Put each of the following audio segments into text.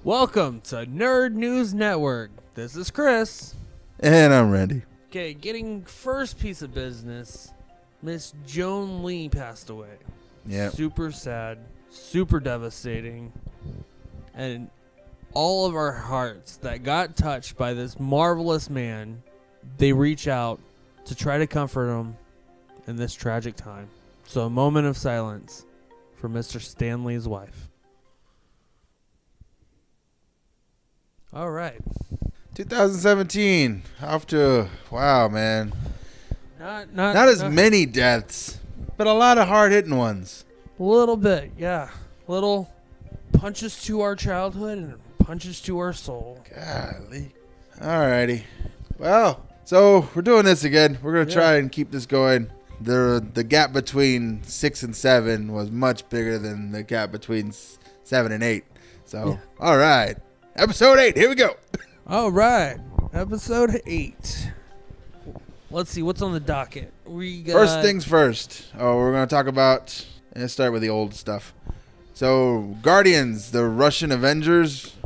Welcome to Nerd News Network. This is Chris. And I'm Randy. Okay, getting first piece of business. Miss Joan Lee passed away. Yeah. Super sad, super devastating. And all of our hearts that got touched by this marvelous man, they reach out to try to comfort him in this tragic time. So a moment of silence for Mr. Stanley's wife. All right. 2017. Off to, wow, man. Not as many deaths, but a lot of hard-hitting ones. A little bit, yeah. Little punches to our childhood and punches to our soul. Golly. Alrighty. Well, so we're doing this again. We're going to try and keep this going. The gap between 6 and 7 was much bigger than the gap between 7 and 8. So, all right. Episode 8. Here we go. All right. Episode 8. Let's see. What's on the docket? We got... First things first. We're going to talk about... Let's start with the old stuff. So, Guardians, the Russian Avengers,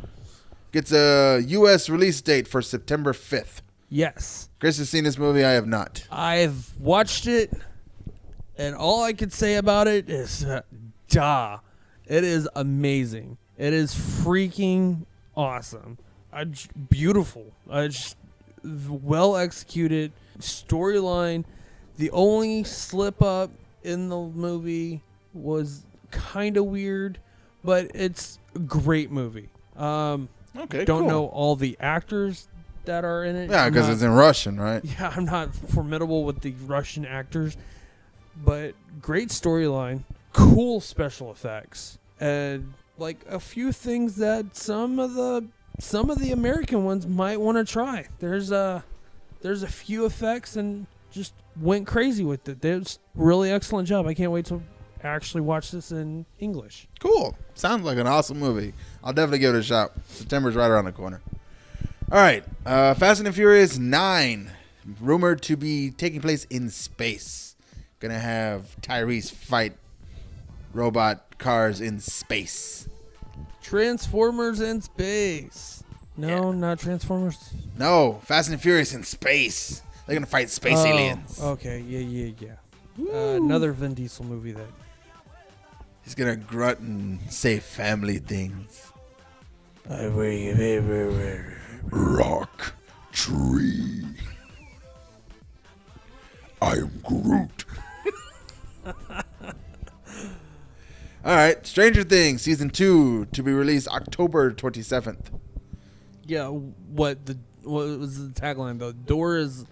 gets a U.S. release date for September 5th. Yes. Chris has seen this movie. I have not. I've watched it, and all I could say about it is, duh. It is amazing. It is freaking awesome. Beautiful. Well executed storyline. The only slip up in the movie was kind of weird, but it's a great movie. Okay, don't cool. know all the actors that are in it. Yeah, because it's in Russian, right? Yeah, I'm not formidable with the Russian actors, but great storyline, cool special effects, and like a few things that some of the American ones might want to try. There's a few effects and just went crazy with it. It's really excellent job. I can't wait to actually watch this in English. Cool. Sounds like an awesome movie. I'll definitely give it a shot. September's right around the corner. All right. Fast and Furious 9, rumored to be taking place in space. Gonna have Tyrese fight robot cars in space. Transformers in space. No, not Transformers. No, Fast and Furious in space. They're gonna fight space aliens. Okay, yeah. Another Vin Diesel movie that. He's gonna grunt and say family things. Rock tree. I am Groot. All right, Stranger Things season 2 to be released October 27th. Yeah, what was the tagline though? Door is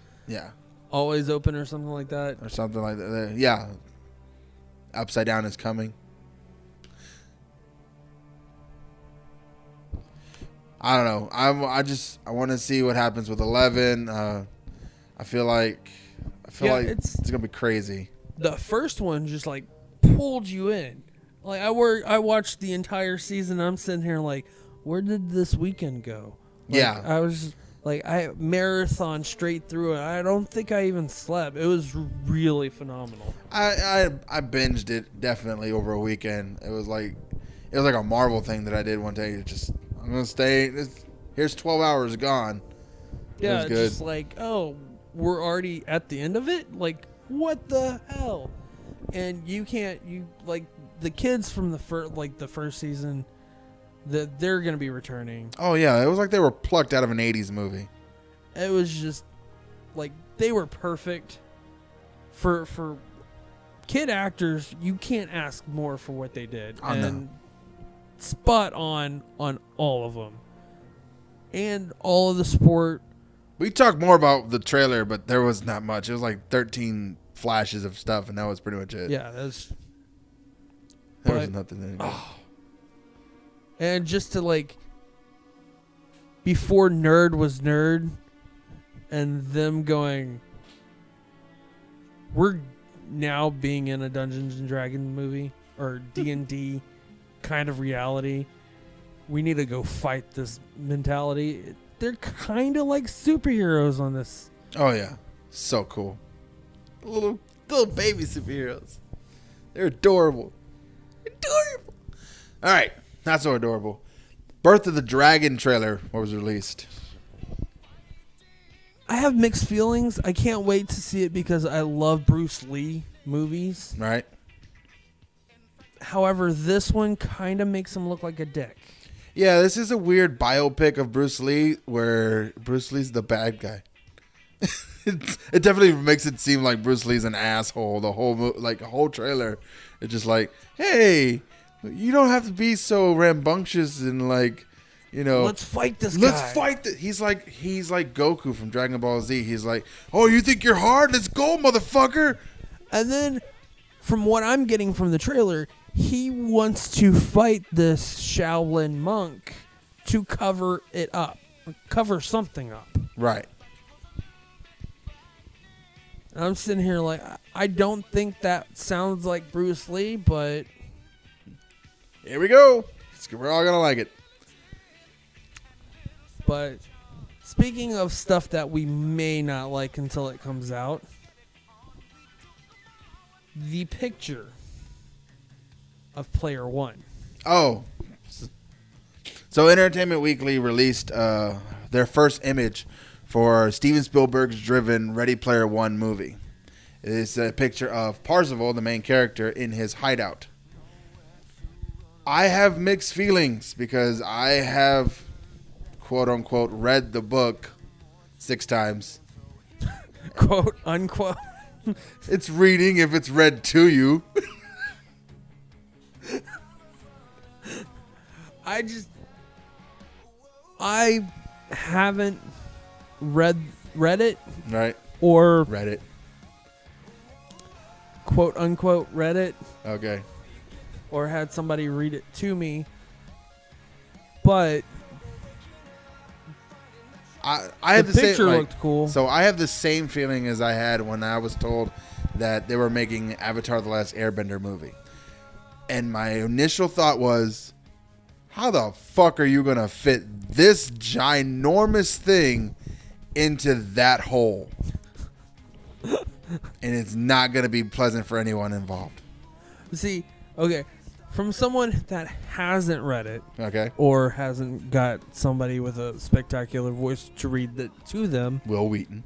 always open or something like that. Or something like that. Yeah. Upside Down is coming. I don't know. I want to see what happens with 11. I feel like it's gonna be crazy. The first one just like pulled you in. Like I watched the entire season. I'm sitting here like, where did this weekend go? Like, I was like, I marathon straight through it. I don't think I even slept. It was really phenomenal. I binged it definitely over a weekend. It was like a Marvel thing that I did one day. I'm gonna stay. Here's 12 hours gone. Yeah, just like, oh, we're already at the end of it. Like, what the hell? And you like the kids from the first season, that they're gonna be returning. Oh yeah, it was like they were plucked out of an 80s movie. It was just like they were perfect for kid actors. You can't ask more for what they did. And spot on all of them, and all of the sport. We talked more about the trailer, but there was not much. It was like 13 flashes of stuff, and that was pretty much it. Yeah, there was nothing in it. And just to like, before Nerd was Nerd, and them going, we're now being in a Dungeons and Dragons movie or D&D kind of reality. We need to go fight this mentality. They're kind of like superheroes on this. Oh yeah, so cool. Little baby superheroes. They're adorable. All right, not so adorable. Birth of the Dragon trailer was released. I have mixed feelings. I can't wait to see it because I love Bruce Lee movies. Right. However, this one kind of makes him look like a dick. Yeah, this is a weird biopic of Bruce Lee where Bruce Lee's the bad guy. It definitely makes it seem like Bruce Lee's an asshole. The whole trailer, it's just like, hey, you don't have to be so rambunctious and like, you know, let's fight this guy. Let's fight. He's like Goku from Dragon Ball Z. He's like, oh, you think you're hard? Let's go, motherfucker. And then, from what I'm getting from the trailer, he wants to fight this Shaolin monk to cover it up, cover something up. Right. And I'm sitting here like, I don't think that sounds like Bruce Lee, but here we go. We're all gonna like it. But speaking of stuff that we may not like until it comes out, the picture of Player One. Oh. So Entertainment Weekly released their first image for Steven Spielberg's driven Ready Player One movie. It's a picture of Parzival, the main character, in his hideout. I have mixed feelings because I have, quote unquote, read the book 6 times. Quote unquote. It's reading if it's read to you. I haven't read it. Right. Or read it. Quote unquote read it. Okay. Or had somebody read it to me. But I had the the picture same, looked cool. So I have the same feeling as I had when I was told that they were making Avatar: The Last Airbender movie. And my initial thought was, how the fuck are you going to fit this ginormous thing into that hole? And it's not going to be pleasant for anyone involved. See, okay, from someone that hasn't read it, okay, or hasn't got somebody with a spectacular voice to read that to them, Will Wheaton.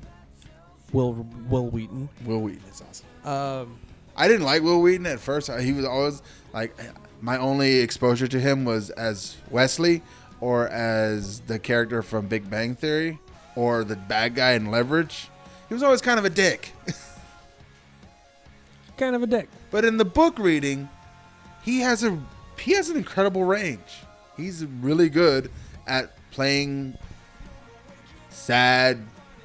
Will Wheaton. Will Wheaton is awesome. I didn't like Will Wheaton at first. He was always like, my only exposure to him was as Wesley or as the character from Big Bang Theory or the bad guy in Leverage. He was always kind of a dick. Kind of a dick. But in the book reading, he has an incredible range. He's really good at playing sad,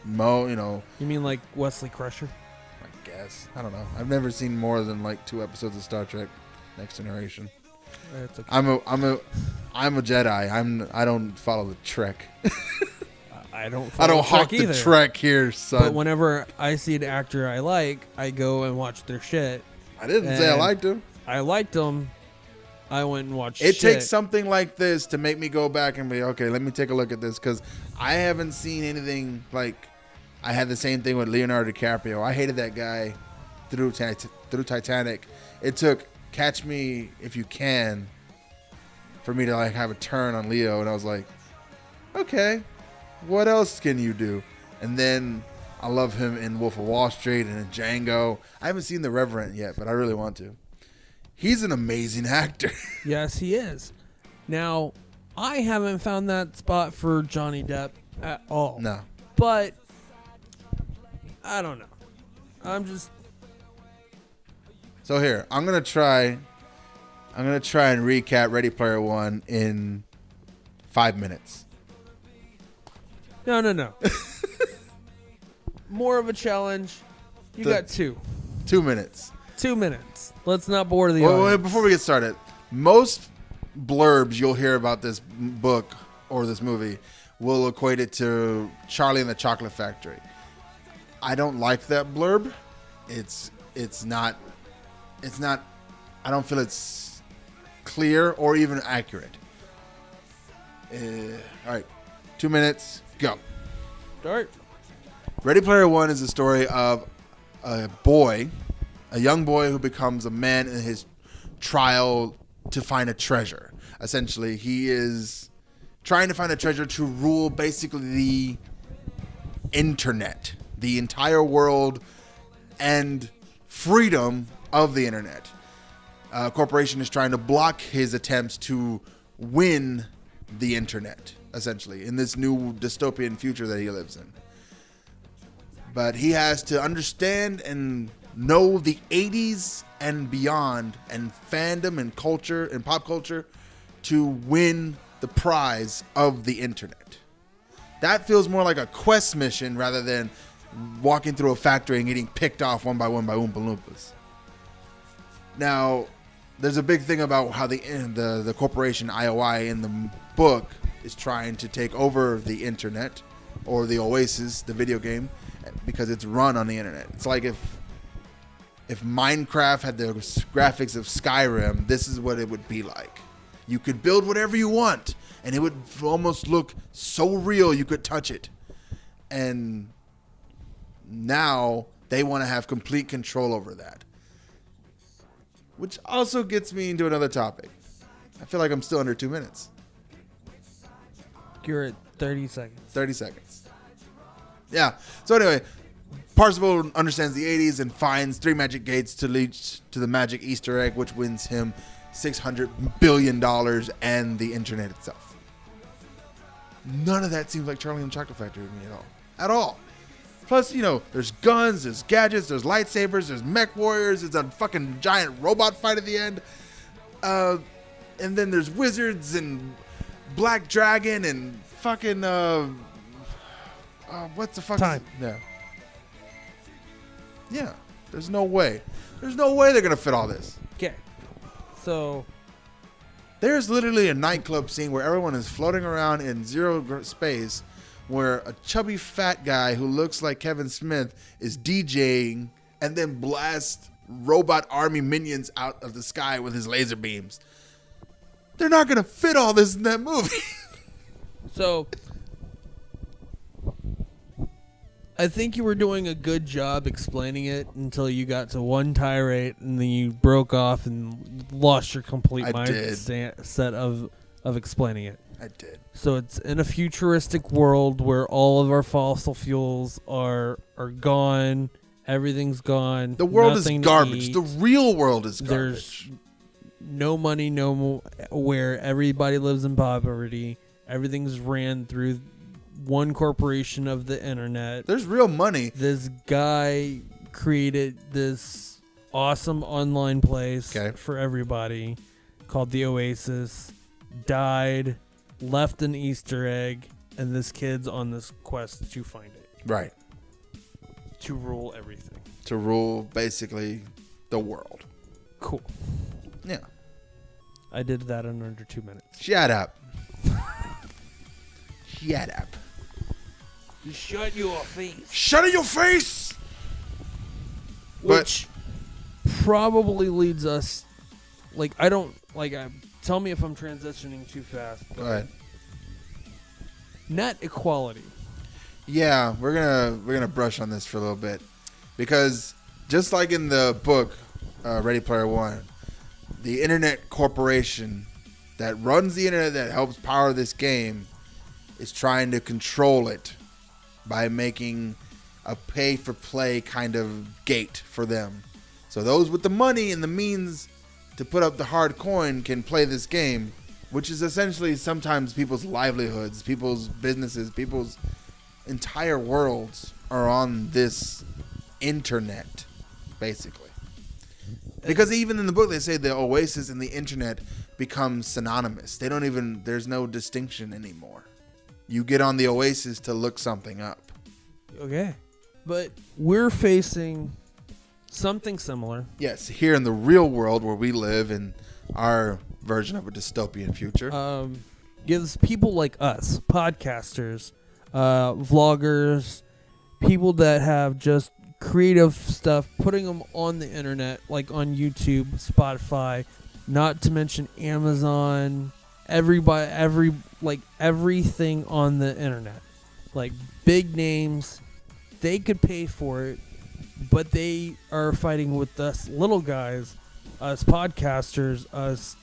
You mean like Wesley Crusher? I guess. I don't know. I've never seen more than like 2 episodes of Star Trek: Next Generation. It's okay. I'm a Jedi. I don't follow the Trek. I don't hawk the Trek here, son. But whenever I see an actor I like, I go and watch their shit. I didn't say I liked him. I liked them. I went and watched It shit. takes something like this to make me go back and be, okay, let me take a look at this, because I haven't seen anything like... I had the same thing with Leonardo DiCaprio. I hated that guy through Titanic. It took Catch Me If You Can for me to like have a turn on Leo, and I was like, okay, what else can you do? And then I love him in Wolf of Wall Street and in Django. I haven't seen The Revenant yet, but I really want to. He's an amazing actor. Yes, he is. Now, I haven't found that spot for Johnny Depp at all. No. But I don't know. I'm just... So here, I'm gonna try and recap Ready Player One in 5 minutes. No. More of a challenge. You got 2. 2 minutes. 2 minutes. Let's not bore the Wait, audience. before we get started, most blurbs you'll hear about this book or this movie will equate it to Charlie and the Chocolate Factory. I don't like that blurb. It's not. I don't feel it's clear or even accurate. All right, 2 minutes. Go. Start. Ready Player One is the story of a young boy who becomes a man in his trial to find a treasure. Essentially, he is trying to find a treasure to rule basically the internet, the entire world, and freedom of the internet. A corporation is trying to block his attempts to win the internet, essentially, in this new dystopian future that he lives in. But he has to understand and know the 80s and beyond, and fandom and culture and pop culture, to win the prize of the internet. That feels more like a quest mission rather than walking through a factory and getting picked off one by Oompa Loompas. Now, there's a big thing about how the corporation IOI in the book is trying to take over the internet, or the Oasis, the video game, because it's run on the internet. It's like if Minecraft had the graphics of Skyrim, this is what it would be like. You could build whatever you want, and it would almost look so real you could touch it. And now they want to have complete control over that. Which also gets me into another topic. I feel like I'm still under 2 minutes. You're at 30 seconds. 30 seconds. Yeah. So anyway, Parzival understands the 80s and finds 3 magic gates to lead to the magic Easter egg, which wins him $600 billion and the internet itself. None of that seems like Charlie and the Chocolate Factory to me at all. At all. Plus, you know, there's guns, there's gadgets, there's lightsabers, there's mech warriors, there's a fucking giant robot fight at the end. And then there's wizards and Black Dragon and fucking, what's the fuck? Time. Yeah. Yeah. There's no way. There's no way they're going to fit all this. Okay. So there's literally a nightclub scene where everyone is floating around in zero space, where a chubby fat guy who looks like Kevin Smith is DJing and then blasts robot army minions out of the sky with his laser beams. They're not going to fit all this in that movie. So I think you were doing a good job explaining it until you got to one tirade, and then you broke off and lost your complete mindset of explaining it. I did. So it's in a futuristic world where all of our fossil fuels are gone. Everything's gone. The world is nothing to garbage. eat. The real world is garbage. There's no money, where everybody lives in poverty. Everything's ran through one corporation of the internet. There's real money. This guy created this awesome online place for everybody called the Oasis. Died, left an Easter egg, and this kid's on this quest to find it. Right. To rule everything. To rule basically the world. Cool. Yeah. I did that in under 2 minutes. Shut up. Shut up. Shut your face. Shut your face! Which probably leads us, tell me if I'm transitioning too fast. Go ahead. Net equality. Yeah, we're gonna brush on this for a little bit, because just like in the book, Ready Player One, the internet corporation that runs the internet, that helps power this game, is trying to control it by making a pay-for-play kind of gate for them. So those with the money and the means to put up the hard coin can play this game, which is essentially sometimes people's livelihoods, people's businesses, people's entire worlds are on this internet, basically. Because even in the book, they say the Oasis and the internet become synonymous. There's no distinction anymore. You get on the Oasis to look something up. Okay. But we're facing something similar. Yes, here in the real world where we live in our version of a dystopian future. Gives people like us, podcasters, vloggers, people that have just creative stuff, putting them on the internet, like on YouTube, Spotify, not to mention Amazon, everything on the internet, like big names. They could pay for it, but they are fighting with us little guys, us podcasters, us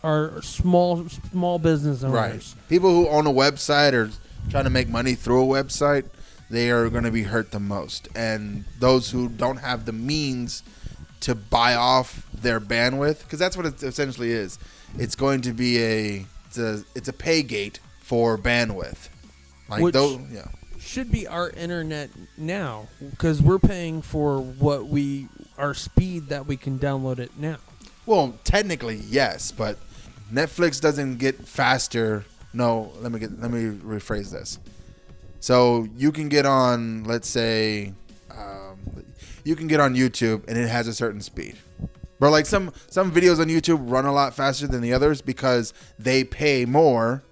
are small business owners. Right. People who own a website or trying to make money through a website, they are going to be hurt the most. And those who don't have the means to buy off their bandwidth, because that's what it essentially is. It's going to be it's a pay gate for bandwidth. Like Which those, yeah. should be our internet now, because we're paying for our speed that we can download it now. Well, technically yes, but Netflix doesn't get faster. No, let me rephrase this. So you can get on, let's say, you can get on YouTube and it has a certain speed. But like some videos on YouTube run a lot faster than the others because they pay more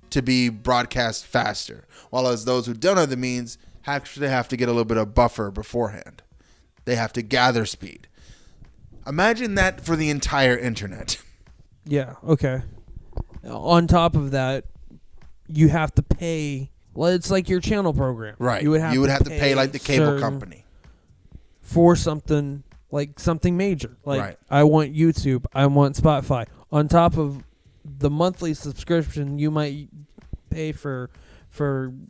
to be broadcast faster. While as those who don't have the means actually have to get a little bit of buffer beforehand. They have to gather speed. Imagine that for the entire internet. Yeah, okay. On top of that, you have to pay. Well, it's like your channel program. Right. You would have to pay like the cable company. For something major. Like right. I want YouTube, I want Spotify. On top of the monthly subscription you might pay for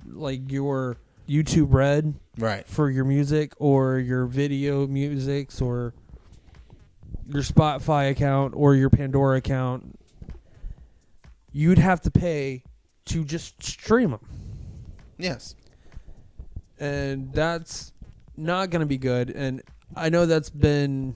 like your YouTube Red. Right. For your music or your video musics or your Spotify account or your Pandora account, you'd have to pay to just stream them. Yes. And that's not going to be good. And I know that's been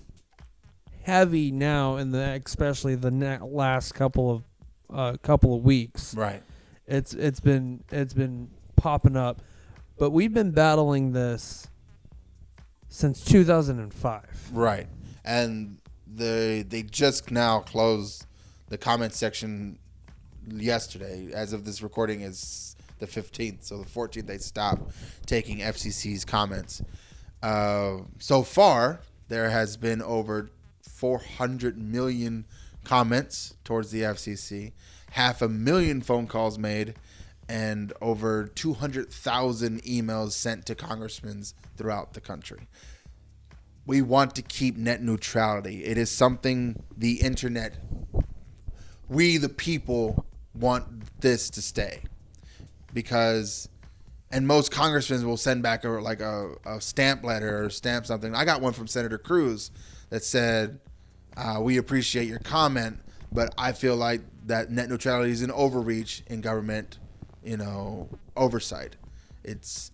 heavy now in especially the last couple of weeks. Right. It's been popping up, but we've been battling this since 2005. Right. And they just now closed the comment section yesterday. As of this recording is the 15th. So the 14th they stopped taking FCC's comments. So far, there has been over 400 million comments towards the FCC, 500,000 phone calls made, and over 200,000 emails sent to congressmen throughout the country. We want to keep net neutrality. It is something the internet, we the people, want this to stay. Because, and most congressmen will send back a stamp letter or stamp something. I got one from Senator Cruz that said, we appreciate your comment, but I feel like that net neutrality is an overreach in government, oversight. It's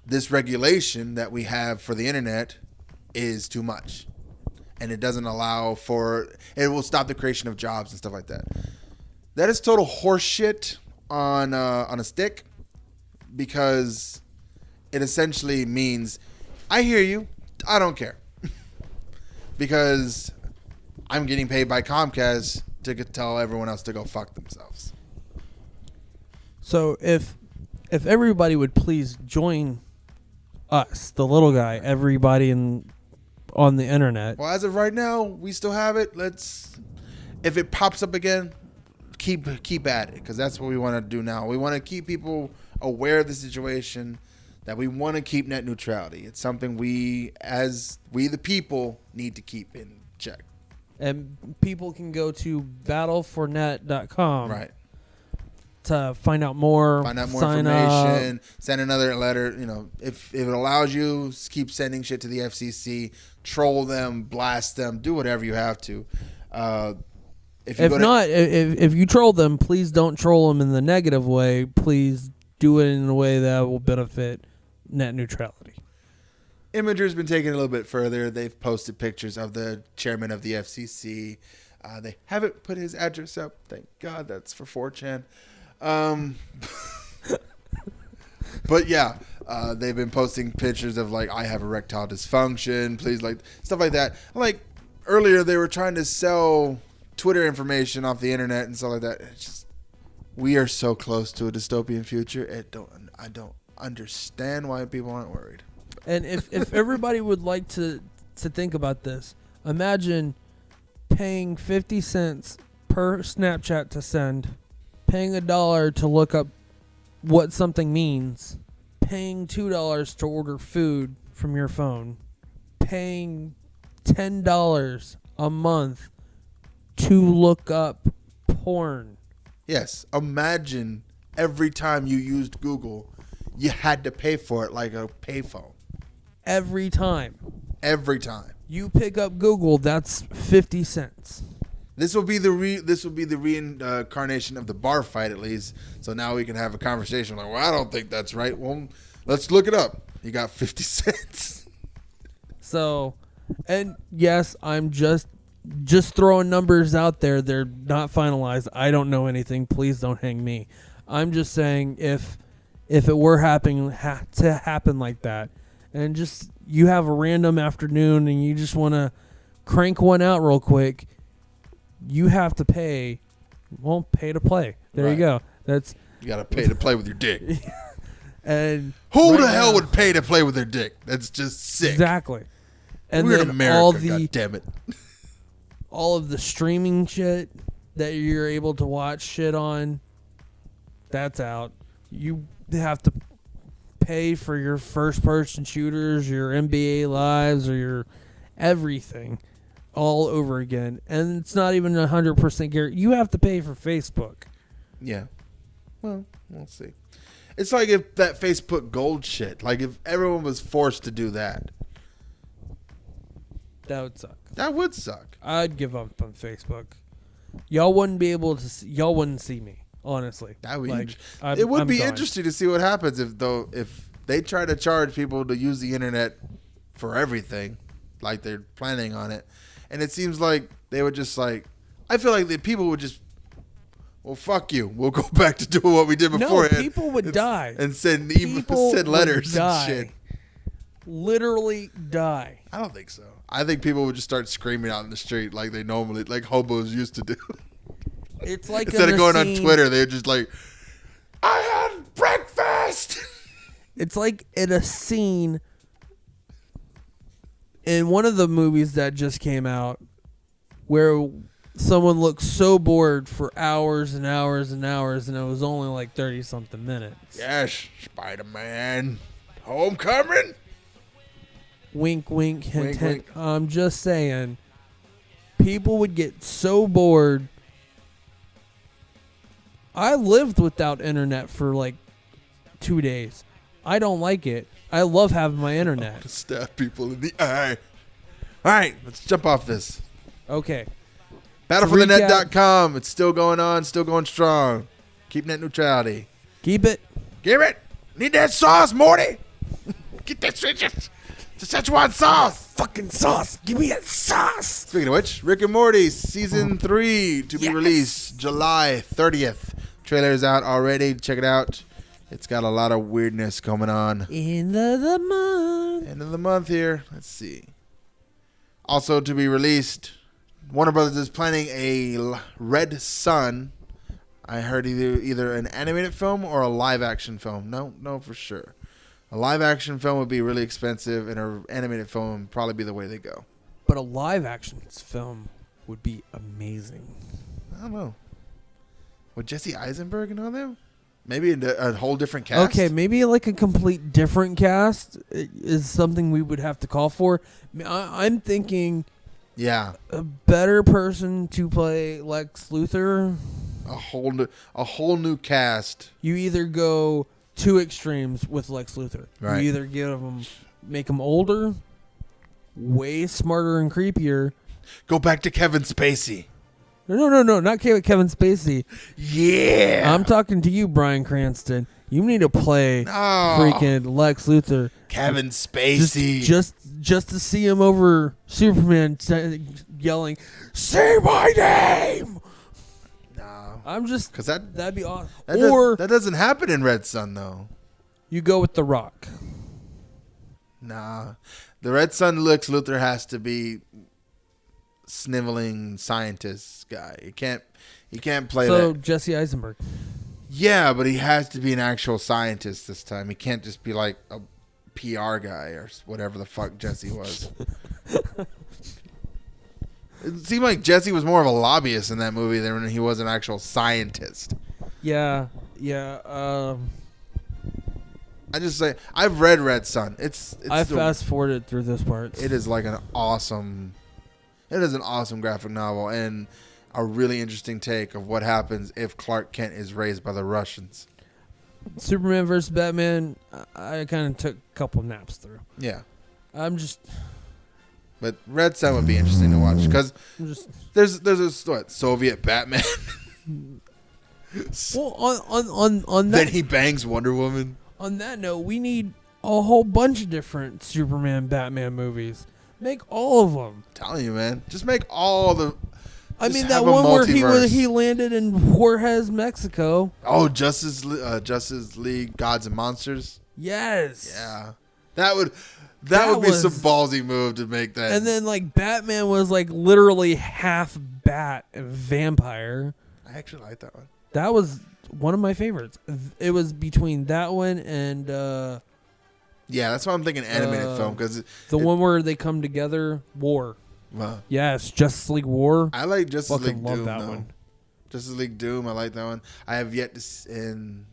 this regulation that we have for the internet is too much, and it doesn't allow for, it will stop the creation of jobs and stuff like that. That is total horseshit on a stick, because it essentially means I hear you, I don't care, because I'm getting paid by Comcast to tell everyone else to go fuck themselves. So if everybody would please join us, the little guy, everybody on the internet. Well, as of right now, we still have it. If it pops up again, keep at it, because that's what we want to do now. We want to keep people aware of the situation, that we want to keep net neutrality. It's something we the people need to keep in check. And people can go to battlefornet.com. Right. To find out more information, send another letter. If it allows you, keep sending shit to the FCC, troll them, blast them, do whatever you have to. If you troll them, please don't troll them in the negative way. Please do it in a way that will benefit net neutrality. Imager's been taken a little bit further. They've posted pictures of the chairman of the FCC. They haven't put his address up. Thank God, that's for 4chan. But yeah, they've been posting pictures of I have erectile dysfunction, please, stuff like that. Earlier they were trying to sell Twitter information off the internet and stuff like that. It's just, we are so close to a dystopian future. I don't understand why people aren't worried. And if everybody would like to think about this, imagine paying 50 cents per Snapchat to send, paying $1 to look up what something means, paying $2 to order food from your phone, paying $10 a month to look up porn. Yes. Imagine every time you used Google, you had to pay for it like a payphone. Every time. Every time. You pick up Google, that's 50 cents. This will be the reincarnation of the bar fight, at least. So now we can have a conversation. Like, well, I don't think that's right. Well, let's look it up. You got 50 cents. So, and yes, I'm just throwing numbers out there. They're not finalized. I don't know anything. Please don't hang me. I'm just saying if it were to happen like that, and just you have a random afternoon and you just want to crank one out real quick, you have to pay. Well, pay to play. There Right. you go. That's You got to pay to play with your dick. and Who right the hell now- would pay to play with their dick? That's just sick. Exactly. And We're then in America, all the God damn it. all of the streaming shit that you're able to watch shit on, that's out. You have to pay for your first person shooters, your NBA lives, or your everything all over again. And it's not even 100% guaranteed. You have to pay for Facebook. Yeah. Well, we'll see. It's like if that Facebook Gold shit, like if everyone was forced to do that, That would suck. that would suck. I'd give up on Facebook. Y'all wouldn't be able to y'all wouldn't see me, honestly. That would Like, it would I'm be gone. interesting to see what happens if they try to charge people to use the internet for everything, like they're planning on it, and it seems like they would just like. I feel like the people would just. Well, fuck you. We'll go back to doing what we did before. No, people would die. And send People send letters would die. and shit. Literally die. I don't think so. I think people would just start screaming out in the street like they normally, like hobos used to do. It's like Instead in of a going on scene- Twitter, they're just like, I had breakfast. It's like in a scene in one of the movies that just came out where someone looked so bored for hours and hours and hours, and it was only like 30-something minutes. Yes, Spider-Man. Homecoming? Wink, wink, hint, Wink, hint. wink. I'm just saying, people would get so bored. I lived without internet for like 2 days. I don't like it. I love having my internet. To stab people in the eye. All right, let's jump off this. Okay. Battleforthenet.com. It's still going on, still going strong. Keep net neutrality. Keep it. Give it. Need that sauce, Morty. Get that Szechuan sauce. Fucking sauce. Give me that sauce. Speaking of which, Rick and Morty season 3 to be Yes. released July 30th. Trailer's out already. Check it out. It's got a lot of weirdness going on. End of the month. End of the month here. Let's see. Also to be released, Warner Brothers is planning a Red Sun. I heard either an animated film or a live action film. No, for sure. A live action film would be really expensive, and an animated film would probably be the way they go. But a live action film would be amazing. I don't know. With Jesse Eisenberg and all them? Maybe a whole different cast? Okay, maybe like a complete different cast is something we would have to call for. I'm thinking Yeah. a better person to play Lex Luthor. A whole new cast. You either go two extremes with Lex Luthor. Right. You either make him older, way smarter and creepier. Go back to Kevin Spacey. No, not Kevin Spacey. Yeah. I'm talking to you, Bryan Cranston. You need to play freaking Lex Luthor. Kevin Spacey. Just to see him over Superman yelling, "Say my name!" No. I'm just Because that'd be awesome. that doesn't happen in Red Sun, though. You go with The Rock. Nah. The Red Sun Lex Luthor has to be sniveling scientist guy. He can't play So that. Jesse Eisenberg. Yeah, but he has to be an actual scientist this time. He can't just be like a PR guy or whatever the fuck Jesse was. It seemed like Jesse was more of a lobbyist in that movie than when he was an actual scientist. Yeah. I just say I've read Red Sun. I fast forwarded through this part. It is like an awesome graphic novel, and a really interesting take of what happens if Clark Kent is raised by the Russians. Superman versus Batman, I kind of took a couple naps through. Yeah. But Red Sun would be interesting to watch because there's a Soviet Batman. Well, on that, then he bangs Wonder Woman. On that note, we need a whole bunch of different Superman, Batman movies. Make all of them. I'm telling you, man, just make all the. I mean, that one where he landed in Juarez, Mexico. Oh, Justice League, Gods and Monsters. Yes. Yeah, that would be some ballsy move to make that. And then like Batman was like literally half bat and vampire. I actually like that one. That was one of my favorites. It was between that one and yeah, that's why I'm thinking animated film because the one where they come together, War. Wow. Yes, Justice League War. I like Justice League love Doom. that though. one. Justice League Doom. I like that one. I have yet to.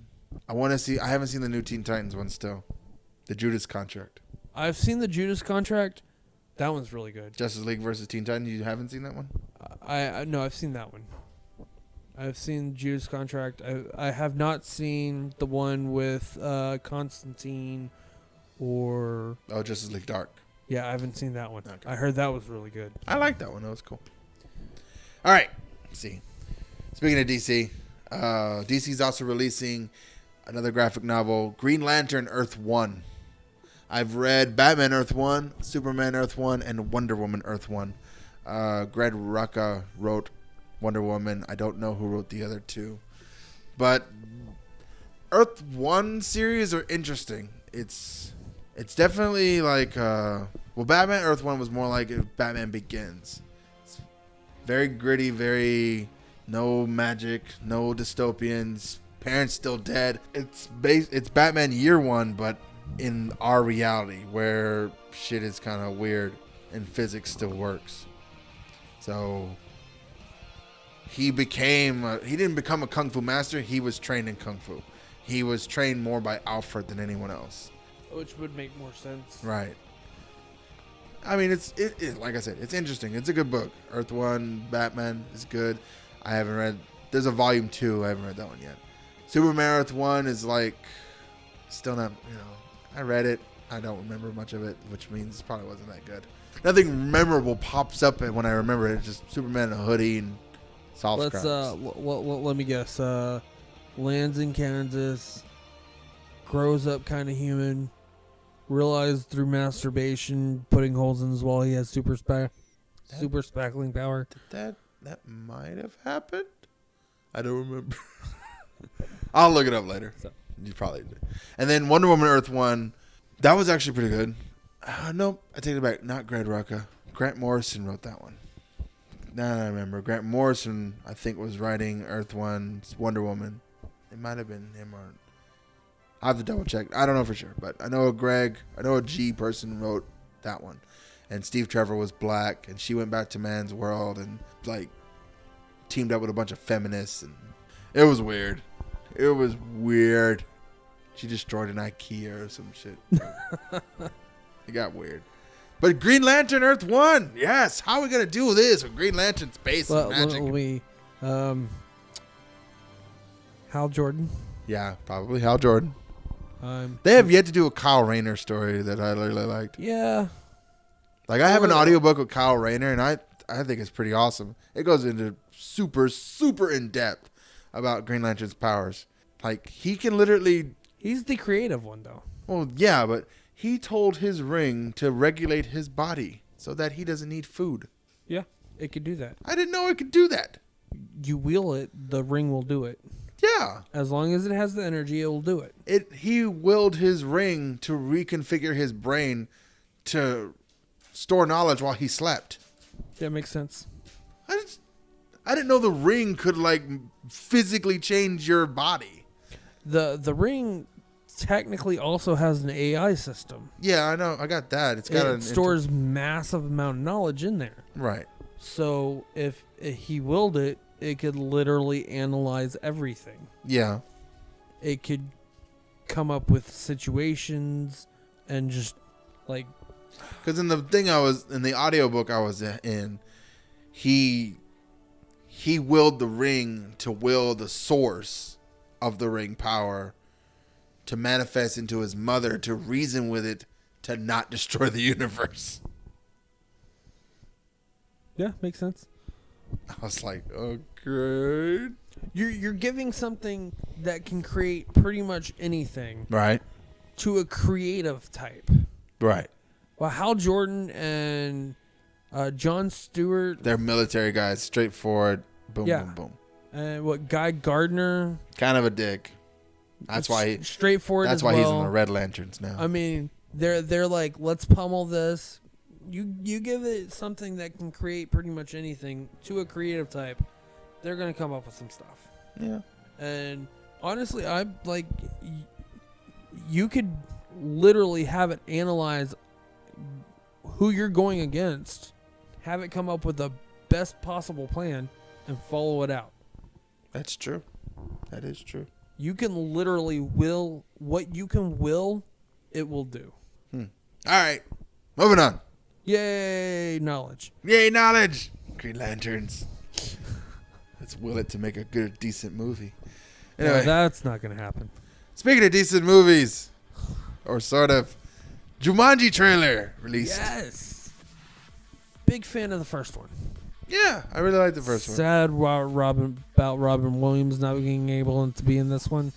I want to see. I haven't seen the new Teen Titans one still. The Judas Contract. I've seen the Judas Contract. That one's really good. Justice League versus Teen Titans. You haven't seen that one? No, I've seen that one. I've seen Judas Contract. I have not seen the one with Constantine or... Oh, Justice League Dark. Yeah, I haven't seen that one. Okay. I heard that was really good. I like that one. That was cool. All right. Let's see. Speaking of DC, DC's also releasing another graphic novel, Green Lantern Earth 1. I've read Batman Earth 1, Superman Earth 1, and Wonder Woman Earth 1. Greg Rucka wrote Wonder Woman. I don't know who wrote the other two. But Earth 1 series are interesting. It's definitely like... Batman Earth 1 was more like Batman Begins. It's very gritty, very... No magic, no dystopians, parents still dead. It's Batman Year 1, but in our reality where shit is kind of weird and physics still works. So he didn't become a kung fu master. He was trained in kung fu. He was trained more by Alfred than anyone else. Which would make more sense. Right. I mean, it's like I said, it's interesting. It's a good book. Earth 1, Batman is good. I haven't read. There's a volume 2. I haven't read that one yet. Superman Earth 1 is like still not. I read it. I don't remember much of it, which means it probably wasn't that good. Nothing memorable pops up when I remember it. It's just Superman in a hoodie and solves crimes. Let me guess. Lands in Kansas, grows up kind of human, realized through masturbation, putting holes in his wall, he has super spackling power. That might have happened. I don't remember. I'll look it up later. You probably did. And then Wonder Woman Earth 1, that was actually pretty good. Nope, I take it back. Not Greg Rucka. Grant Morrison wrote that one. Now I remember. Grant Morrison, I think, was writing Earth 1's Wonder Woman. It might have been him or... I have to double check. I don't know for sure, but I know a G person wrote that one. And Steve Trevor was black, and she went back to man's world and like teamed up with a bunch of feminists, and it was weird. It was weird. She destroyed an IKEA or some shit. It got weird. But Green Lantern Earth 1, yes. How are we gonna do this with Green Lantern space and magic? Hal Jordan. Yeah, probably Hal Jordan. They have yet to do a Kyle Rayner story that I really liked. Yeah. Like, I have an audiobook with Kyle Rayner, and I think it's pretty awesome. It goes into super, super in-depth about Green Lantern's powers. Like, he can literally... He's the creative one, though. Well, yeah, but he told his ring to regulate his body so that he doesn't need food. Yeah, it could do that. I didn't know it could do that. You wheel it, the ring will do it. Yeah. As long as it has the energy, it will do it. He willed his ring to reconfigure his brain to... store knowledge while he slept. That makes sense. I didn't know the ring could like physically change your body. The ring technically also has an AI system. Yeah, I know. I got that. It stores massive amount of knowledge in there. Right. So if he willed it, it could literally analyze everything. Yeah. It could come up with situations and just like... Because in the audiobook I was in, he he willed the ring to will the source of the ring power to manifest into his mother, to reason with it, to not destroy the universe. Yeah, makes sense. I was like, okay. You're giving something that can create pretty much anything Right. to a creative type. Right. Well, Hal Jordan and Jon Stewart. They're military guys, straightforward, boom, Yeah. boom, boom. And what Guy Gardner? Kind of a dick. That's why straightforward. That's as why well. he's in the Red Lanterns now. I mean, they're like, let's pummel this. You give it something that can create pretty much anything to a creative type, they're gonna come up with some stuff. Yeah. And honestly, I like you could literally have it analyze who you're going against, have it come up with the best possible plan, and follow it out. That's true. That is true. You can literally will what you can will, it will do. All right. Moving on. Yay, knowledge. Yay, knowledge. Green Lanterns. Let's will it to make a good, decent movie. Anyway, No, that's not going to happen. speaking of decent movies, or sort of, Jumanji trailer released. Yes. Big fan of the first one. Yeah, I really like the first one. Sad about Robin Williams not being able to be in this one.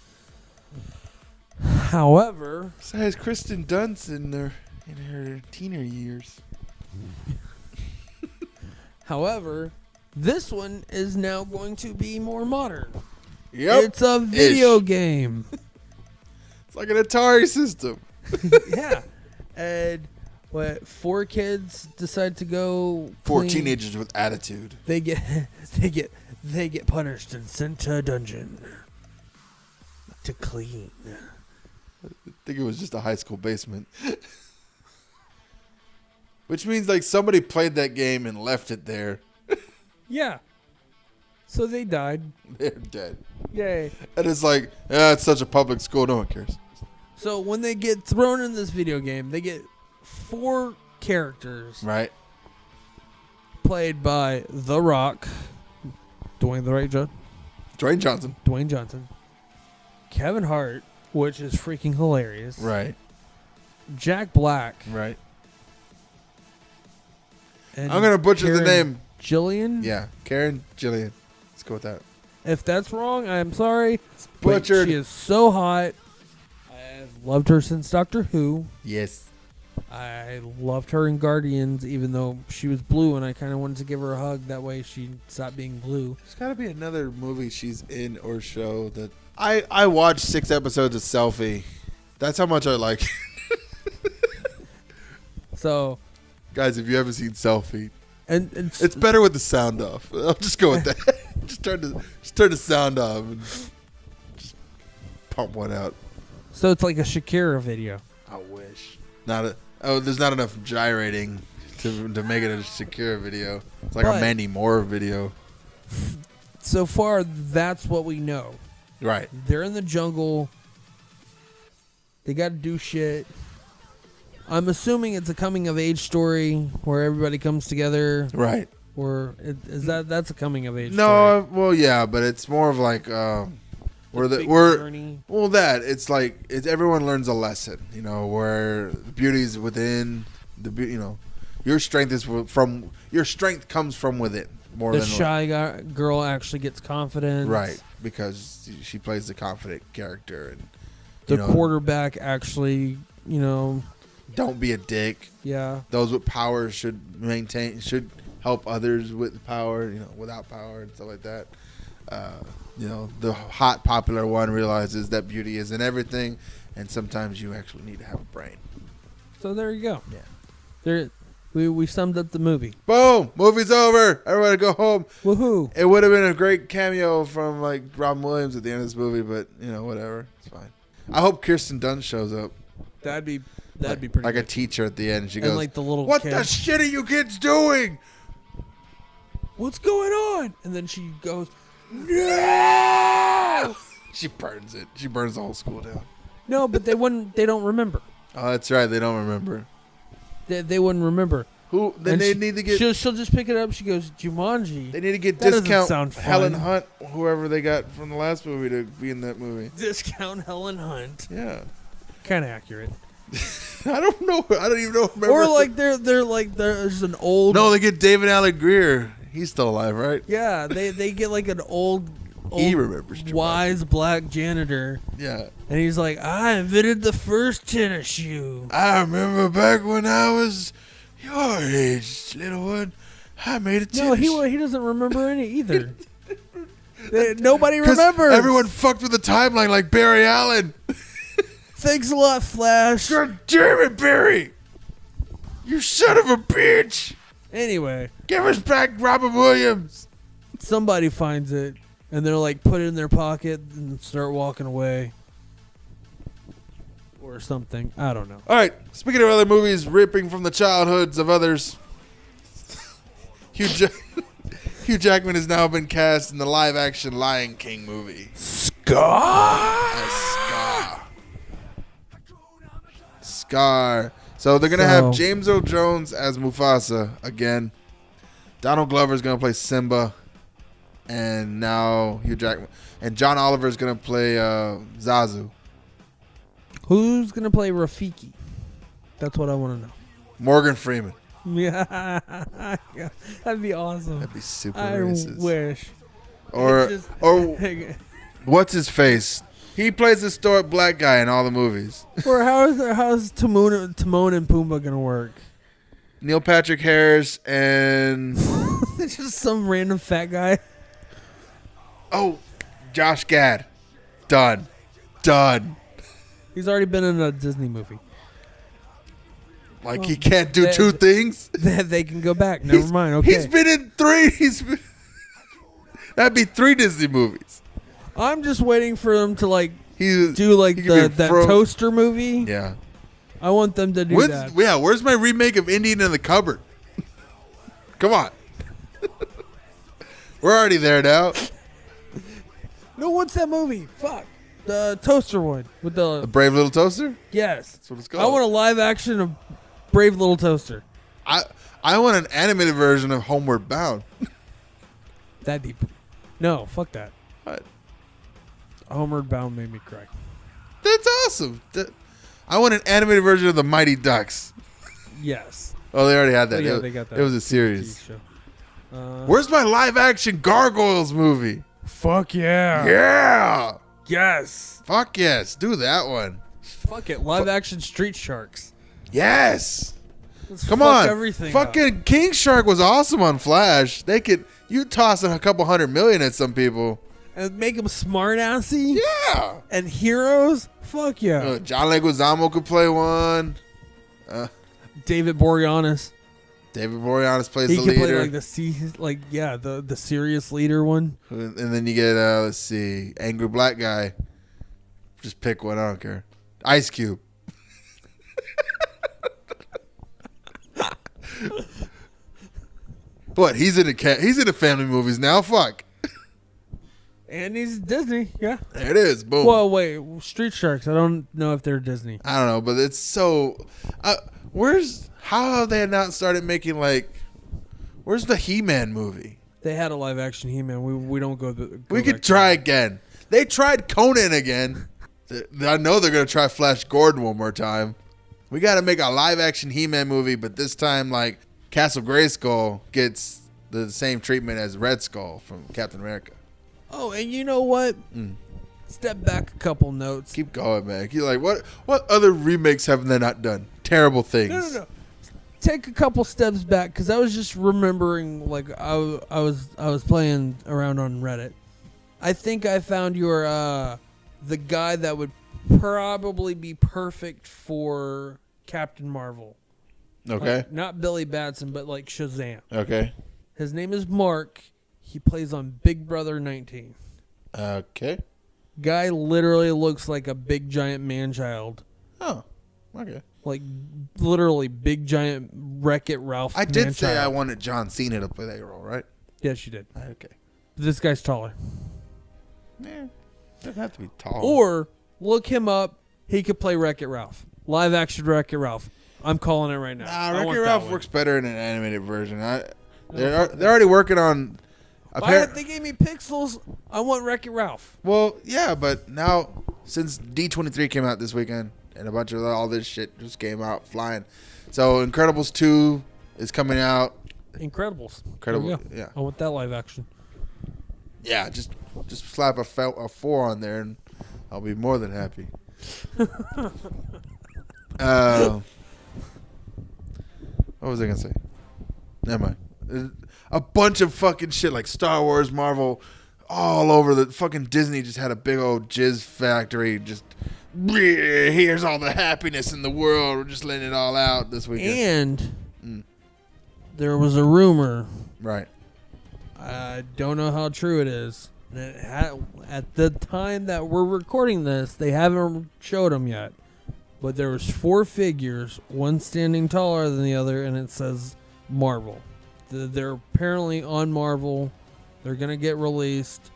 However, Besides Kristen Dunst in her teener years. this one is now going to be more modern. Yep. It's a video game. It's like an Atari system. Yeah. And what 4 kids decide to go 4 clean- teenagers with attitude. They get punished and sent to a dungeon to clean. I think it was just a high school basement. Which means like somebody played that game and left it there. Yeah. So they died. They're dead. Yay. And it's like, yeah, it's such a public school, no one cares. So when they get thrown in this video game, they get 4 characters Right? played by The Rock, Dwayne Johnson, Kevin Hart, which is freaking hilarious. Right. Jack Black. Right. And I'm going to butcher the name. Jillian? Yeah. Karen Jillian. Let's go with that. If that's wrong, I'm sorry. Butchered. But she is so hot. I've loved her since Doctor Who. Yes. I loved her in Guardians, even though she was blue, and I kind of wanted to give her a hug. That way she stopped being blue. There's got to be another movie she's in or show that... I watched 6 episodes of Selfie. That's how much I like it. So... Guys, if you haven't seen Selfie, and it's better with the sound off. I'll just go with that. just turn the sound off and just pump one out. So it's like a Shakira video. I wish. There's not enough gyrating to make it a Shakira video. It's like But- a Mandy Moore video. So far, that's what we know. Right. They're in the jungle. They got to do shit. I'm assuming it's a coming of age story where everybody comes together. Right. Or that's a coming of age story? No, well, yeah, but it's more of like Big journey. it's like everyone learns a lesson, where the beauty is within your strength comes from within more The than shy girl actually gets confidence. right, because she plays the confident character, and The quarterback actually, don't be a dick. yeah. Those with power should help others with power, without power and stuff like that. The hot popular one realizes that beauty isn't everything, and sometimes you actually need to have a brain. So there you go. Yeah. We summed up the movie. Boom! Movie's over. Everybody go home. Woohoo! It would have been a great cameo from like Robin Williams at the end of this movie, but whatever. It's fine. I hope Kirsten Dunst shows up. That'd be pretty like good. a teacher at the end. She And goes, like the little "What kid. the shit are you kids doing?" What's going on? And then she goes, no! She burns it. She burns the whole school down. No, but they don't remember. Oh, that's right. They don't remember. They wouldn't remember. Who? Then And they need to get. She'll just pick it up. She goes, Jumanji. They need to get That doesn't discount sound fun. Helen Hunt, whoever they got from the last movie, to be in that movie. Discount Helen Hunt. Yeah. Kind of accurate. I don't know. I don't even know. Remember. Or like they're like there's an old. No, they get David Allen Greer. He's still alive, right? Yeah, they get like an old He remembers Jumanji. wise black janitor, Yeah. and he's like, I invented the first tennis shoe. I remember back when I was your age, little one. I made a No, tennis. he doesn't remember any either. Nobody 'Cause remembers. everyone fucked with the timeline like Barry Allen. Thanks a lot, Flash. God damn it, Barry! You son of a bitch! Anyway, Give us back Robin Williams. somebody finds it, and they're like, put it in their pocket and start walking away. Or something. I don't know. All right. Speaking of other movies ripping from the childhoods of others, Hugh Jackman has now been cast in the live-action Lion King movie. Scar. So they're gonna have James Earl Jones as Mufasa again. Donald Glover is gonna play Simba, and now Hugh Jackman and John Oliver is gonna play Zazu. Who's going to play Rafiki? That's what I want to know. Morgan Freeman. Yeah. Yeah, that'd be awesome. That'd be super I racist. wish. Or It's or what's his face? He plays the stoic black guy in all the movies. Or how's Timon and Pumbaa gonna work? Neil Patrick Harris and It's just some random fat guy. Josh Gad. Done. He's already been in a Disney movie. Like he can't do two things. They can go back. Never mind. Okay. He's been in 3. That'd be 3 Disney movies. I'm just waiting for them to like do that toaster movie. Yeah. I want them to do that. Yeah, where's my remake of Indian in the Cupboard? Come on. We're already there now. No, what's that movie? Fuck. The toaster one with A Brave Little Toaster? yes. That's what it's called. I want a live action of Brave Little Toaster. I want an animated version of Homeward Bound. That'd be no. Fuck that. What? Homeward Bound made me cry. That's awesome. I want an animated version of the Mighty Ducks. Yes. Oh, they already had that. Oh, yeah, they got that. It was a series. TV show. Where's my live action Gargoyles movie? Fuck yeah. Yeah. Yes. Fuck yes. Do that one. Fuck it. Live action Street Sharks. Yes. Let's Come fuck on. Everything Fucking King Shark was awesome on Flash. You toss a couple $100 million at some people. and make them smart assy. Yeah. And heroes. Fuck yeah. John Leguizamo could play one. David Boreanaz. David Boreanaz plays He the can leader. play the serious leader one. And then you get, let's see, Angry Black Guy. Just pick one. I don't care. Ice Cube. What? He's in the family movies now. Fuck. And he's Disney. Yeah. There it is. Boom. Well, wait. Street Sharks. I don't know if they're Disney. I don't know, but it's so. How have they not started making where's the He-Man movie? They had a live action He-Man. We don't go. We could try again. They tried Conan again. I know they're gonna try Flash Gordon one more time. We got to make a live action He-Man movie, but this time Castle Grayskull gets the same treatment as Red Skull from Captain America. Oh, and you know what? Step back a couple notes. Keep going, man. You're like, what other remakes have they not done? Terrible things. No. Take a couple steps back, because I was just remembering, I was playing around on Reddit. I think I found your the guy that would probably be perfect for Captain Marvel. Okay. Not Billy Batson, but Shazam. Okay. His name is Mark. He plays on Big Brother 19. Okay. Guy literally looks like a big giant man-child. Oh, okay. Literally big giant Wreck-It Ralph. I did say man-child. I wanted John Cena to play that role, right? Yes, you did. Okay. This guy's taller. Yeah. Doesn't have to be tall. Or look him up. He could play Wreck-It Ralph. Live action Wreck-It Ralph. I'm calling it right now. Nah, I Wreck-It want that Ralph one. works better in an animated version. They're already working on. Why did they gave me Pixels? I want Wreck-It Ralph. Well, yeah, but now since D23 came out this weekend and a bunch of all this shit just came out flying, so Incredibles 2 is coming out. Incredibles. Incredible, There we go. yeah, I want that live action. yeah. Just slap a 4 on there and I'll be more than happy. What was I gonna say? Never mind. A bunch of fucking shit like Star Wars, Marvel, all over the fucking Disney just had a big old jizz factory. Just here's all the happiness in the world. We're just letting it all out this weekend. And there was a rumor. Right. I don't know how true it is. At the time that we're recording this, they haven't showed them yet. But there was 4 figures, one standing taller than the other, and it says Marvel. They're apparently on Marvel. They're going to get released.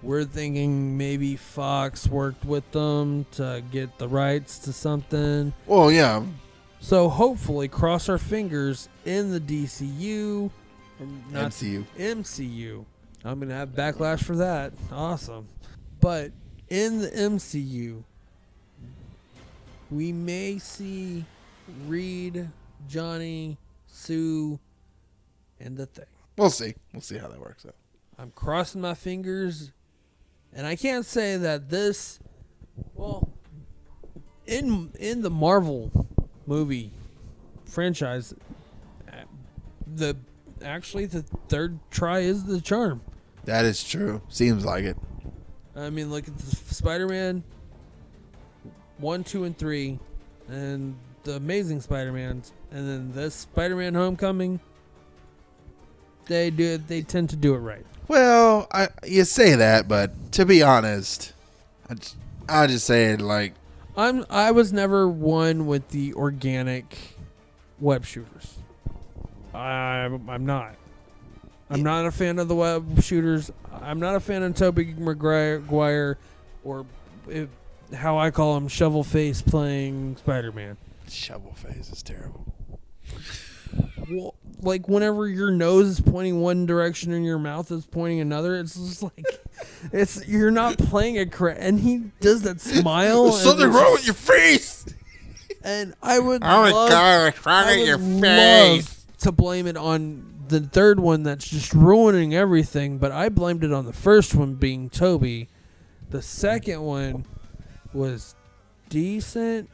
We're thinking maybe Fox worked with them to get the rights to something. Well, yeah. So hopefully, cross our fingers, in the DCU. Not MCU. I'm going to have backlash for that. Awesome. But in the MCU, we may see Reed, Johnny, Sue, and the Thing. We'll see. We'll see how that works out. I'm crossing my fingers. And I can't say that this... Well, in the Marvel movie franchise, the third try is the charm. That is true. Seems like it. I mean, look at the Spider-Man 1, 2, and 3, and the Amazing Spider-Mans, and then this Spider-Man Homecoming. They tend to do it right. Well, you say that, but to be honest, I just say it like I was never one with the organic web shooters. I'm not. I'm not a fan of the web shooters. I'm not a fan of Tobey Maguire or how I call him, Shovel Face playing Spider-Man. Shovel Face is terrible. Well, like whenever your nose is pointing one direction and your mouth is pointing another, it's just like you're not playing it correct. And he does that smile. There's something wrong with your face. And I would love to blame it on the third one that's just ruining everything, but I blamed it on the first one being Toby. The second one was decent-ish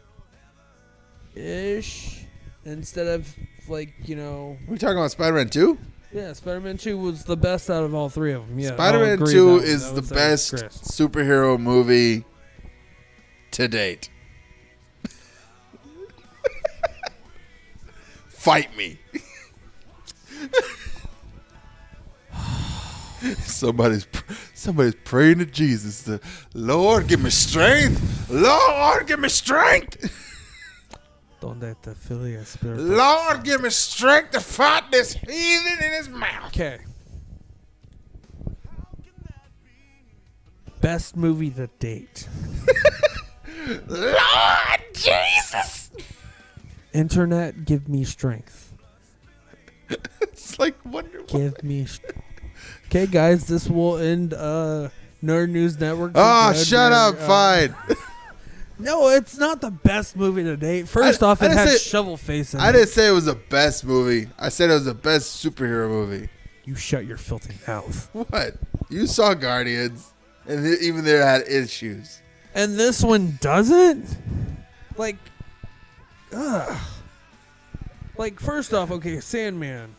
instead of like, We talking about Spider-Man 2? Yeah, Spider-Man 2 was the best out of all 3 of them. Yeah, Spider-Man 2 is the best superhero movie to date. Fight me. Somebody's praying to Jesus. Lord, give me strength. Lord, give me strength. Donde te filia spiritus. Lord, give me strength to fight this heathen in his mouth. Okay. Best movie to date. Lord Jesus. Internet, give me strength. It's like Wonder Woman. Give me. Okay, guys, this will end Nerd News Network. Oh, shut up! Fine. No, it's not the best movie to date. First off, it had Shovel Face in it. I didn't say it was the best movie. I said it was the best superhero movie. You shut your filthy mouth. What? You saw Guardians, and even there had issues. And this one doesn't? Like, ugh. Like, first off, okay, Sandman.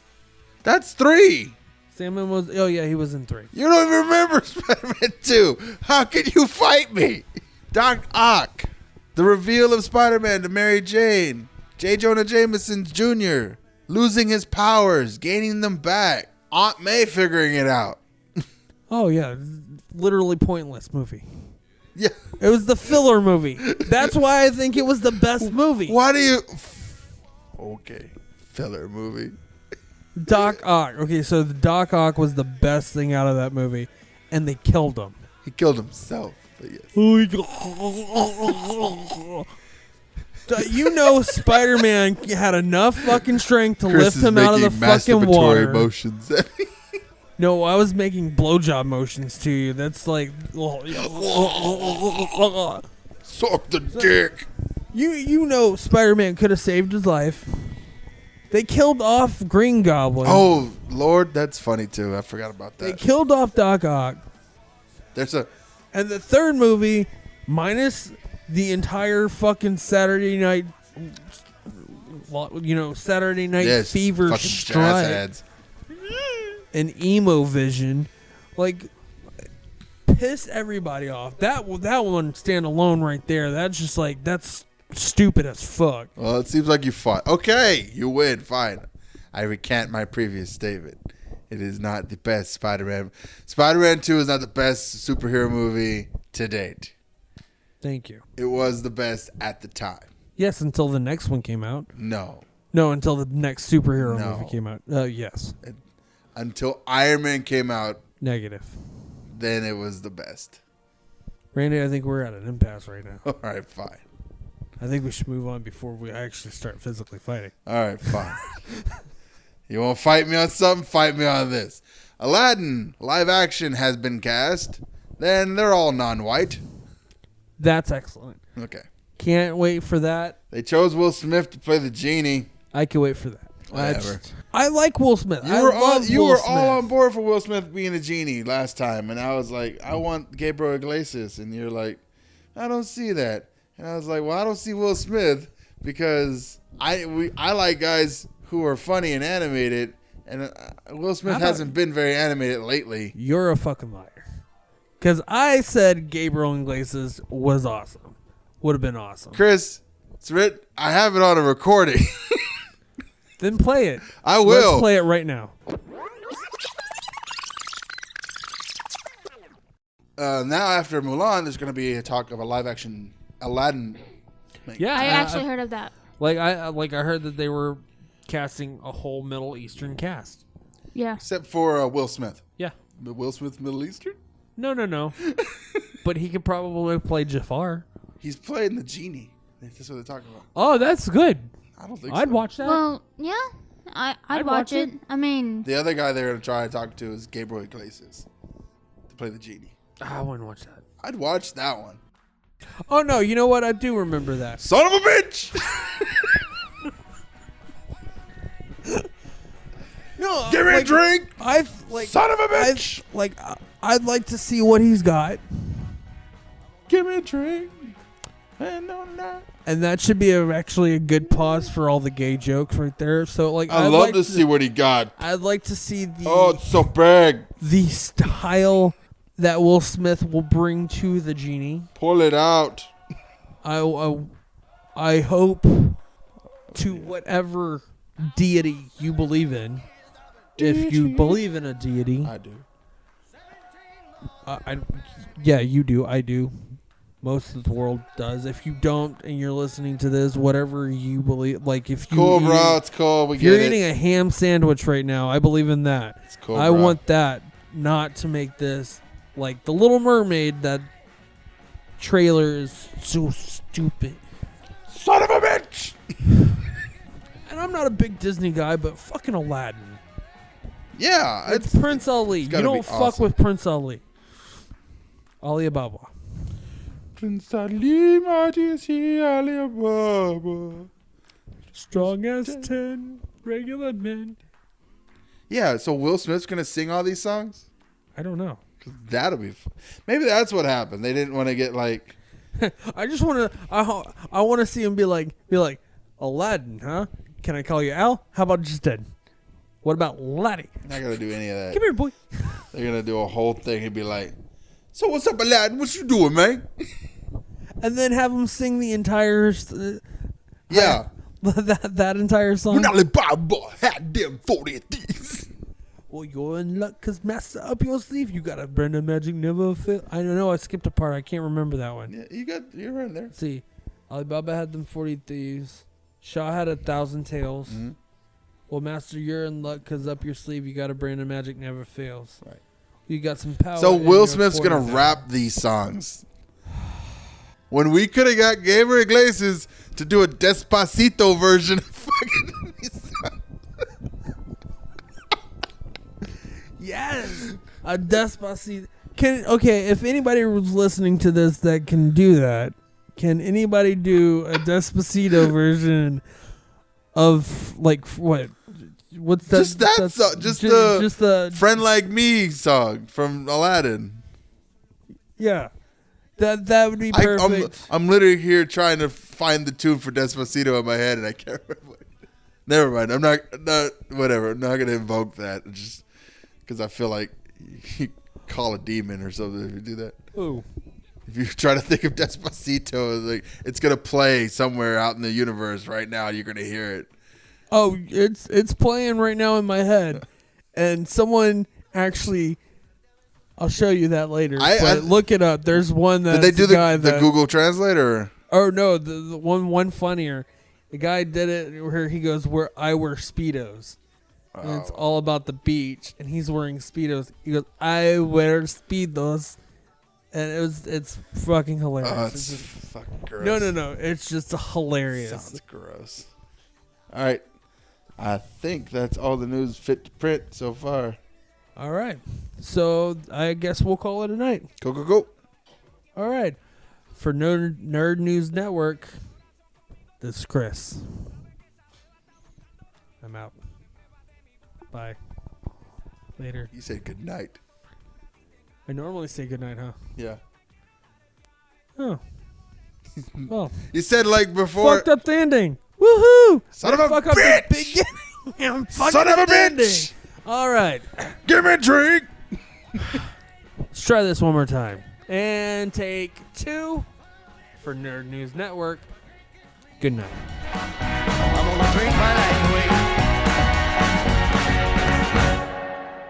That's 3. Sandman was... Oh, yeah, he was in 3. You don't even remember Spider-Man 2. How can you fight me? Doc Ock. The reveal of Spider-Man to Mary Jane. J. Jonah Jameson Jr. Losing his powers. Gaining them back. Aunt May figuring it out. Oh, yeah. Literally pointless movie. Yeah. It was the filler movie. That's why I think it was the best movie. Why do you... Okay. Filler movie. Doc Ock. Okay, so the Doc Ock was the best thing out of that movie, and they killed him. He killed himself, but yes. You know, Spider-Man had enough fucking strength to Chris lift is him out of the making fucking masturbatory water. motions. No, I was making blowjob motions to you. That's like, Suck the dick. you know, Spider-Man could have saved his life. They killed off Green Goblin. Oh Lord, that's funny too. I forgot about They that. killed off Doc Ock. There's a And the third movie, minus the entire fucking Saturday night, Saturday Night Fever fucking jazz strike heads. and emo vision, like pissed everybody off. That one stand alone right there. That's just like that's stupid as fuck. Well, it seems like you fought. Okay, you win. Fine. I recant my previous statement. It is not the best Spider-Man. Spider-Man 2 is not the best superhero movie to date. Thank you. It was the best at the time. Yes, until the next one came out. No. No, until the next superhero No. movie came out. Yes. Until Iron Man came out, Negative. then it was the best. Randy, I think we're at an impasse right now. All right, fine. I think we should move on before we actually start physically fighting. All right, fine. You want to fight me on something? Fight me on this. Aladdin live action has been cast. Then they're all non-white. That's excellent. Okay. Can't wait for that. They chose Will Smith to play the genie. I can wait for that. Whatever. I like Will Smith. You were Will Smith. all on board for Will Smith being a genie last time, and I was like, I want Gabriel Iglesias, and you're like, I don't see that, and I was like, well, I don't see Will Smith because I like guys who are funny and animated, and Will Smith hasn't been very animated lately. You're a fucking liar. Because I said Gabriel Iglesias was awesome. Would have been awesome. Chris, it's written. I have it on a recording. Then play it. I will. Let's play it right now. Now after Mulan, there's going to be a talk of a live action Aladdin. Yeah, I actually heard of that. I heard that they were casting a whole Middle Eastern cast. Yeah. Except for Will Smith. Yeah. Will Smith Middle Eastern? No. But he could probably play Jafar. He's playing the genie. That's what they're talking about. Oh, that's good. I don't think I'd so. watch that. Well, yeah. I'd watch it. I mean, The other guy they're going to try to talk to is Gabriel Iglesias to play the genie. I wouldn't watch that. I'd watch that one. Oh, no. You know what? I do remember that. Son of a bitch! No, Give me a drink! Son of a bitch! I'd like to see what he's got. Give me a drink. And on that. And that should be actually a good pause for all the gay jokes right there. So I'd I'd love like to see what he got. I'd like to see the Oh, it's so big. the style that Will Smith will bring to the genie. Pull it out. I hope to whatever deity you believe in. If you believe in a deity, I do. yeah, you do. I do. Most of the world does. If you don't, and you're listening to this, whatever you believe, like if you Cool, bro. It's cool. We if you're get eating it. a ham sandwich right now, I believe in that. It's cool, I bro. want that, not to make this like the Little Mermaid. That trailer is so stupid. Son of a bitch! And I'm not a big Disney guy, but fucking Aladdin. Yeah. It's Prince Ali. You gotta don't be fuck awesome. with Prince Ali. Ali Ababa. Prince Ali, Majesty Ali Ababa. Strong as 10 regular men. Yeah, so Will Smith's going to sing all these songs? I don't know. 'Cause that'll be maybe that's what happened. They didn't want to get like I just want to. I want to see him be like Aladdin, huh? Can I call you Al? How about just Ed? What about Laddie? not going to do any of that. Come here, boy. They're going to do a whole thing. He'd be like, so what's up, Aladdin? What you doing, man? And then have him sing the entire. Yeah. that entire song. When Alibaba had them 40 thieves. Well, you're in luck because master up your sleeve. You got a brand of magic never fail. I don't know. I skipped a part. I can't remember that one. Yeah, you're in there. Let's see. Alibaba had them 40 thieves. Shaw had 1,000 tails. Mm-hmm. Well, master, you're in luck because up your sleeve you got a brand of magic never fails. Right. You got some power. So in Will your Smith's going 40 to rap these songs. when we could have got Gabriel Iglesias to do a Despacito version of fucking this song. Yes, a Despacito. If anybody was listening to this that can do that, can anybody do a Despacito version of like what? What's that? Just that song, just the Friend Like Me song from Aladdin. Yeah, that would be perfect. I'm literally here trying to find the tune for Despacito in my head, and I can't remember. Never mind. I'm not whatever. I'm not gonna invoke that just because I feel like you call a demon or something if you do that. Ooh. If you try to think of Despacito, like it's gonna play somewhere out in the universe right now. You're gonna hear it. Oh, it's playing right now in my head, and someone actually. I'll show you that later. But look it up. There's one that did they do the Google Translate or? Oh no, the one funnier. The guy did it where he goes, "Where I wear Speedos," and it's all about the beach, and he's wearing Speedos. He goes, "I wear Speedos," and it's fucking hilarious. Oh, it's fucking gross. No. It's just hilarious. Sounds gross. All right, I think that's all the news fit to print so far. All right. So I guess we'll call it a night. Go. All right. For Nerd News Network, this is Chris. I'm out. Bye. Later. You said good night. I normally say good night, huh? Yeah. Oh. Well. You said like before. Fucked up the ending. Woohoo! Son of a fuck bitch! Up the beginning. Son of a bitch! Ending. All right. Give me a drink. Let's try this one more time. And take 2 for Nerd News Network. Good night.